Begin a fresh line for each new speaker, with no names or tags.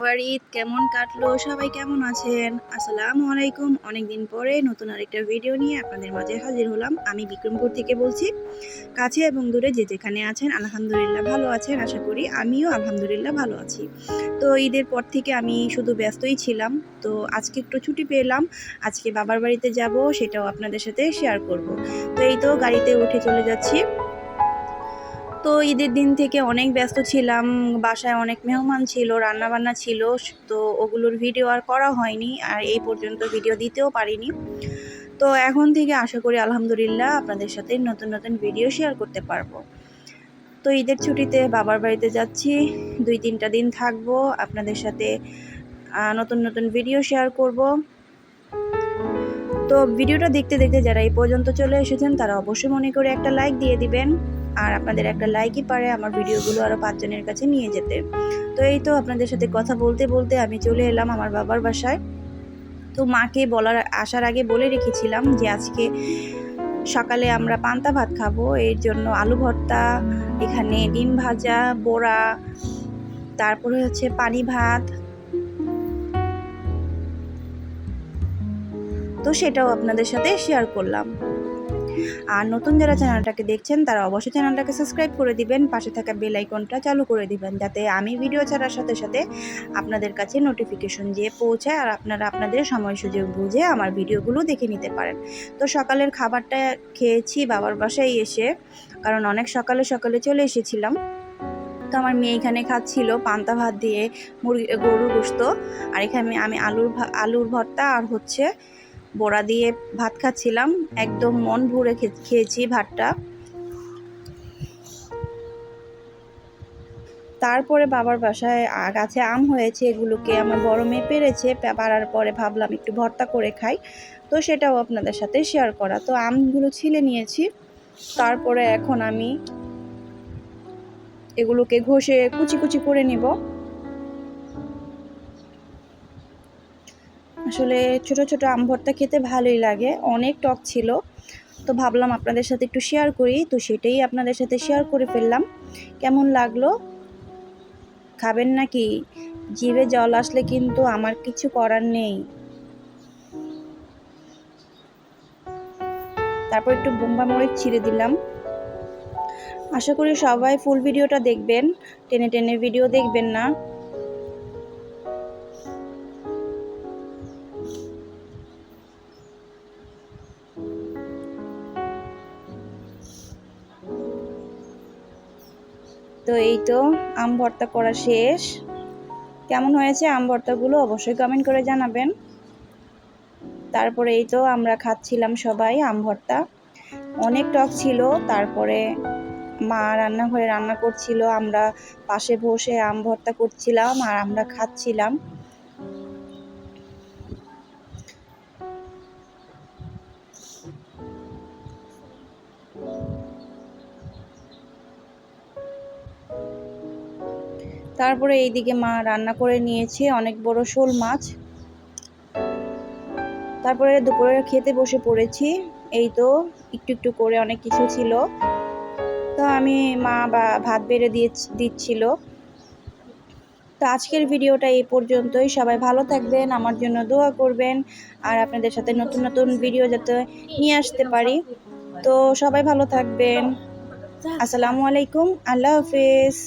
সবার ঈদ কেমন কাটলো? সবাই কেমন আছেন? আসসালামু আলাইকুম। অনেকদিন পরে নতুন আরেকটা ভিডিও নিয়ে আপনাদের মাঝে হাজির হলাম। আমি বিক্রমপুর থেকে বলছি। কাছে এবং দূরে যে যেখানে আছেন আলহামদুলিল্লাহ ভালো আছেন আশা করি। আমিও আলহামদুলিল্লাহ ভালো আছি। তো ঈদের পর থেকে আমি শুধু ব্যস্তই ছিলাম। তো আজকে একটু ছুটি পেলাম। আজকে বাবার বাড়িতে যাব, সেটাও আপনাদের সাথে শেয়ার করব। তো এই তো গাড়িতে উঠে চলে যাচ্ছি। তো ঈদের দিন থেকে অনেক ব্যস্ত ছিলাম, বাসায় অনেক মেহমান ছিল, রান্নাবান্না ছিল, তো ওগুলোর ভিডিও আর করা হয়নি, আর এই পর্যন্ত ভিডিও দিতেও পারিনি। তো এখন থেকে আশা করি আলহামদুলিল্লাহ আপনাদের সাথে নতুন নতুন ভিডিও শেয়ার করতে পারবো। তো ঈদের ছুটিতে বাবার বাড়িতে যাচ্ছি, 2-3টা দিন থাকবো, আপনাদের সাথে নতুন নতুন ভিডিও শেয়ার করব। তো ভিডিওটা দেখতে দেখতে যারা এই পর্যন্ত চলে এসেছেন তারা অবশ্যই মনে করে একটা লাইক দিয়ে দিবেন, আর আপনাদের একটা লাইকই পারে আমার ভিডিওগুলো আরও 5 জনের কাছে নিয়ে যেতে। তো এই তো আপনাদের সাথে কথা বলতে বলতে আমি চলে এলাম আমার বাবার বাসায়। তো মাকে আসার আগে বলে রেখেছিলাম যে আজকে সকালে আমরা পান্তা ভাত খাবো, এর জন্য আলু ভর্তা, এখানে ডিম ভাজা, বড়া, তারপরে হচ্ছে পানি ভাত, তো সেটাও আপনাদের সাথে শেয়ার করলাম। আর নতুন যারা চ্যানেলটাকে দেখছেন তারা অবশ্যই চ্যানেলটাকে সাবস্ক্রাইব করে দিবেন, পাশে থাকা বেল আইকনটা চালু করে দিবেন, যাতে আমি ভিডিও ছাড়ার সাথে সাথে আপনাদের কাছে নোটিফিকেশন দিয়ে পৌঁছায় আর আপনারা আপনাদের সময় সুযোগ বুঝে আমার ভিডিওগুলো দেখে নিতে পারেন। তো সকালের খাবারটা খেয়েছি বাবার বাসায় এসে, কারণ অনেক সকালে সকালে চলে এসেছিলাম। তো আমার মেয়ে এখানে খাচ্ছিল পান্তা ভাত দিয়ে গরুর গোশত, আর এখানে আমি আলুর ভর্তা আর হচ্ছে বড়া দিয়ে ভাত খাচ্ছিলাম। একদম মন ভরে খেয়েছি ভাতটা। তারপরে বাবার বাসায় গাছে আম হয়েছে, এগুলোকে আমার বড় মেয়ে পেরেছে, পাড়ার পরে ভাবলাম একটু ভর্তা করে খাই, তো সেটাও আপনাদের সাথে শেয়ার করা। তো আমগুলো ছিলে নিয়েছি, তারপরে এখন আমি এগুলোকে ঘষে কুচি কুচি করে নিব। আসলে ছোট ছোট আম ভর্তা খেতে ভালোই লাগে, অনেক টক ছিল, তো ভাবলাম আপনাদের সাথে একটু শেয়ার করি, তো সেটাই আপনাদের সাথে শেয়ার করে ফেললাম। কেমন লাগলো? খাবেন নাকি? জিভে জল আসলে কিন্তু আমার কিছু করার নেই। তারপর একটু বোম্বা মরিচ ছিঁড়ে দিলাম। আশা করি সবাই ফুল ভিডিওটা দেখবেন, টেনে টেনে ভিডিও দেখবেন না। তো এই তো আম ভর্তা করা শেষ। কেমন হয়েছে আম ভর্তাগুলো অবশ্যই কমেন্ট করে জানাবেন। তারপরে এই তো আমরা খাচ্ছিলাম সবাই আম ভর্তা, অনেক টক ছিল। তারপরে মা রান্নাঘরে রান্না করছিল, আমরা পাশে বসে আম ভর্তা করছিলাম আর আমরা খাচ্ছিলাম। তারপরে এইদিকে মা রান্না করে নিয়েছে অনেক বড় শোল মাছ। তারপরে দুপুরে খেতে বসে পড়েছি। এই তো একটু একটু করে অনেক কিছু ছিল, তো আমি মা ভাত বেড়ে দিচ্ছিল। তো আজকের ভিডিওটা এই পর্যন্তই। সবাই ভালো থাকবেন, আমার জন্য দোয়া করবেন, আর আপনাদের সাথে নতুন নতুন ভিডিও যাতে নিয়ে আসতে পারি। তো সবাই ভালো থাকবেন। আসসালামু আলাইকুম, আল্লাহ হাফেজ।